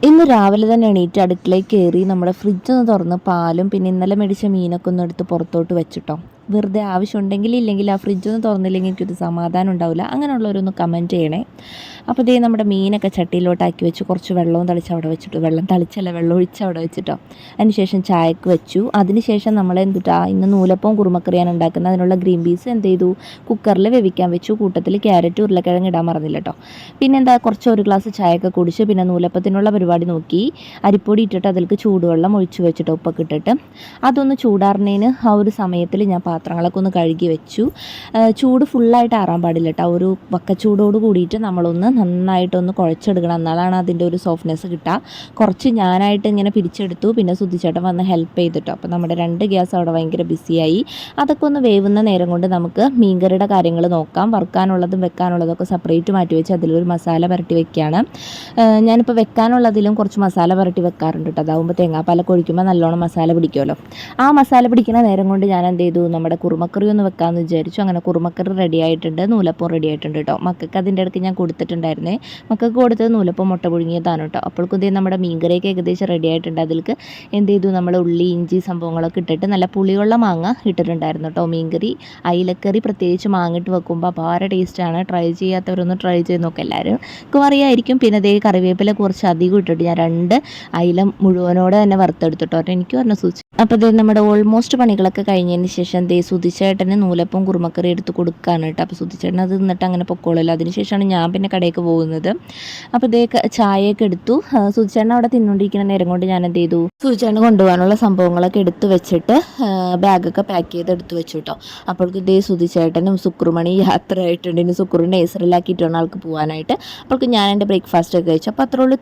ഇന്ന് രാവിലെ തന്നെ എണീറ്റ് അടുക്കളയിൽ കയറി നമ്മുടെ ഫ്രിഡ്ജൊന്ന് തുറന്ന് പാലും പിന്നെ ഇന്നലെ മേടിച്ച മീനൊക്കെ ഒന്ന് എടുത്ത് പുറത്തോട്ട് വെച്ചിട്ടോ. വെറുതെ ആവശ്യമുണ്ടെങ്കിൽ ഇല്ലെങ്കിൽ ആ ഫ്രിഡ്ജൊന്ന് തുറന്നില്ലെങ്കിൽ എനിക്കൊരു സമാധാനം ഉണ്ടാവില്ല. അങ്ങനെയുള്ളവരൊന്ന് കമൻറ്റ് ചെയ്യണേ. അപ്പോൾ ഇതേ നമ്മുടെ മീനൊക്കെ ചട്ടിയിലോട്ടാക്കി വെച്ച് കുറച്ച് വെള്ളവും തളിച്ച് അവിടെ വെച്ചിട്ടു. വെള്ളം തളിച്ചല്ല, വെള്ളം ഒഴിച്ച് അവിടെ വെച്ചിട്ടോ. അതിനുശേഷം ചായക്ക് വെച്ചു. അതിനുശേഷം നമ്മൾ ഇന്ന് നൂലപ്പവും കുറുമക്കറിയാണ് ഉണ്ടാക്കുന്നത്. അതിനുള്ള ഗ്രീൻ പീസ് എന്ത് ചെയ്തു, കുക്കറിൽ വേവിക്കാൻ വെച്ചു. കൂട്ടത്തിൽ ക്യാരറ്റ് ഉരുളക്കിഴങ്ങ് ഇടാൻ മറന്നില്ല കേട്ടോ. പിന്നെ കുറച്ച് ഒരു ഗ്ലാസ് ചായയൊക്കെ കുടിച്ച് പിന്നെ നൂലപ്പത്തിനുള്ള പരിപാടി നോക്കി. അരിപ്പൊടി ഇട്ടിട്ട് അതിലേക്ക് ചൂടുവെള്ളം ഒഴിച്ച് വെച്ചിട്ട് ഉപ്പൊക്കെ ഇട്ടിട്ട് അതൊന്ന് ചൂടാറുന്നതിന് ആ ഒരു സമയത്തിൽ ഞാൻ പാത്രങ്ങളൊക്കെ ഒന്ന് കഴുകി വെച്ചു. ചൂട് ഫുള്ളായിട്ട് ആറാൻ പാടില്ല കേട്ടോ. ഒരു വക്കച്ചൂടോട് കൂടിയിട്ട് നമ്മളൊന്ന് നന്നായിട്ടൊന്ന് കുഴച്ചെടുക്കണം. എന്നാലാണ് അതിൻ്റെ ഒരു സോഫ്റ്റ്നെസ് കിട്ടുക. കുറച്ച് ഞാനായിട്ട് ഇങ്ങനെ പിരിച്ചെടുത്തു. പിന്നെ സുധിച്ചേട്ടൻ വന്ന് ഹെൽപ്പ് ചെയ്തിട്ടോ. അപ്പോൾ നമ്മുടെ 2 ഗ്യാസ് അവിടെ ഭയങ്കര ബിസിയായി. അതൊക്കെ ഒന്ന് വേവുന്ന നേരം കൊണ്ട് നമുക്ക് മീൻകറിയുടെ കാര്യങ്ങൾ നോക്കാം. വറുക്കാനുള്ളതും വെക്കാനുള്ളതൊക്കെ സെപ്പറേറ്റ് മാറ്റി വെച്ച് അതിലൊരു മസാല പുരട്ടി വെക്കുകയാണ്. ഞാനിപ്പോൾ വെക്കാനുള്ളതിലും കുറച്ച് മസാല പുരട്ടി വെക്കാറുണ്ട് കേട്ടോ. അതാവുമ്പോൾ തേങ്ങാപ്പാലൊക്കെ ഒഴിക്കുമ്പോൾ നല്ലോണം മസാല പിടിക്കുമല്ലോ. ആ മസാല പിടിക്കുന്ന നേരം കൊണ്ട് ഞാൻ എന്ത് ചെയ്തു, നമ്മുടെ കുറുമക്കറി ഒന്ന് വെക്കാമെന്ന് വിചാരിച്ചു. അങ്ങനെ കുറുമക്കറി റെഡി ആയിട്ടുണ്ട്, നൂലപ്പം റെഡി ആയിട്ടുണ്ട് കേട്ടോ. മക്കൾക്ക് അതിൻ്റെ ഇടയ്ക്ക് ഞാൻ കൊടുത്തിട്ടുണ്ടായിരുന്നേ. മക്കൾക്ക് കൊടുത്തത് നൂലപ്പം മുട്ട പുഴുങ്ങിയതാണ് കേട്ടോ. അപ്പോഴേക്കും ഇതേ നമ്മുടെ മീൻകറിയൊക്കെ ഏകദേശം റെഡി ആയിട്ടുണ്ട്. അതിലേക്ക് എന്ത് ചെയ്തു, നമ്മൾ ഉള്ളി ഇഞ്ചി സംഭവങ്ങളൊക്കെ ഇട്ടിട്ട് നല്ല പുളിയുള്ള മാങ്ങ ഇട്ടിട്ടുണ്ടായിരുന്നു കേട്ടോ. മീൻകറി അയിലക്കറി പ്രത്യേകിച്ച് മാങ്ങിട്ട് വെക്കുമ്പോൾ അപാര ടേസ്റ്റാണ്. ട്രൈ ചെയ്യാത്തവരൊന്ന് ട്രൈ ചെയ്ത് നോക്കാം. എല്ലാവരും അറിയായിരിക്കും. പിന്നെ അതേ കറിവേപ്പില കുറച്ച് അധികം ഇട്ടിട്ട് ഞാൻ 2 അയില മുഴുവനോടെ തന്നെ വറുത്തെടുത്തിട്ടോ. എനിക്ക് പറഞ്ഞു സൂചി. അപ്പോൾ ഇത് നമ്മുടെ ഓൾമോസ്റ്റ് പണികളൊക്കെ കഴിഞ്ഞതിന് ശേഷം സുധിച്ചേട്ടന് നൂലപ്പം കുറുമക്കറി എടുത്ത് കൊടുക്കുകയാണ് കേട്ടോ. അപ്പോൾ സുധിച്ചേട്ടൻ അത് നിന്നിട്ട് അങ്ങനെ പൊക്കോളല്ലോ. അതിനുശേഷമാണ് ഞാൻ പിന്നെ കടയിലേക്ക് പോകുന്നത്. അപ്പോൾ ഇതേ ചായയൊക്കെ എടുത്തു. സുധിച്ചേട്ടൻ അവിടെ തിന്നുകൊണ്ടിരിക്കുന്ന നേരം കൊണ്ട് ഞാൻ എന്ത് ചെയ്തു, സുധിച്ചേട്ടന് കൊണ്ടുപോകാനുള്ള സംഭവങ്ങളൊക്കെ എടുത്ത് വെച്ചിട്ട് ബാഗൊക്കെ പാക്ക് ചെയ്ത് എടുത്ത് വെച്ചു കേട്ടോ. അപ്പോഴേക്കും ഇതേ സുധിച്ചേട്ടനും സുക്രുമണി യാത്ര ആയിട്ടുണ്ട്. ഇനി സുക്രു നേഴ്സറിലാക്കിയിട്ടാണ് ആൾക്ക് പോകാനായിട്ട്. അപ്പോഴേക്കും ഞാൻ എൻ്റെ ബ്രേക്ക്ഫാസ്റ്റ് ഒക്കെ കഴിച്ചു. അപ്പോൾ അത്രയുള്ളൂ.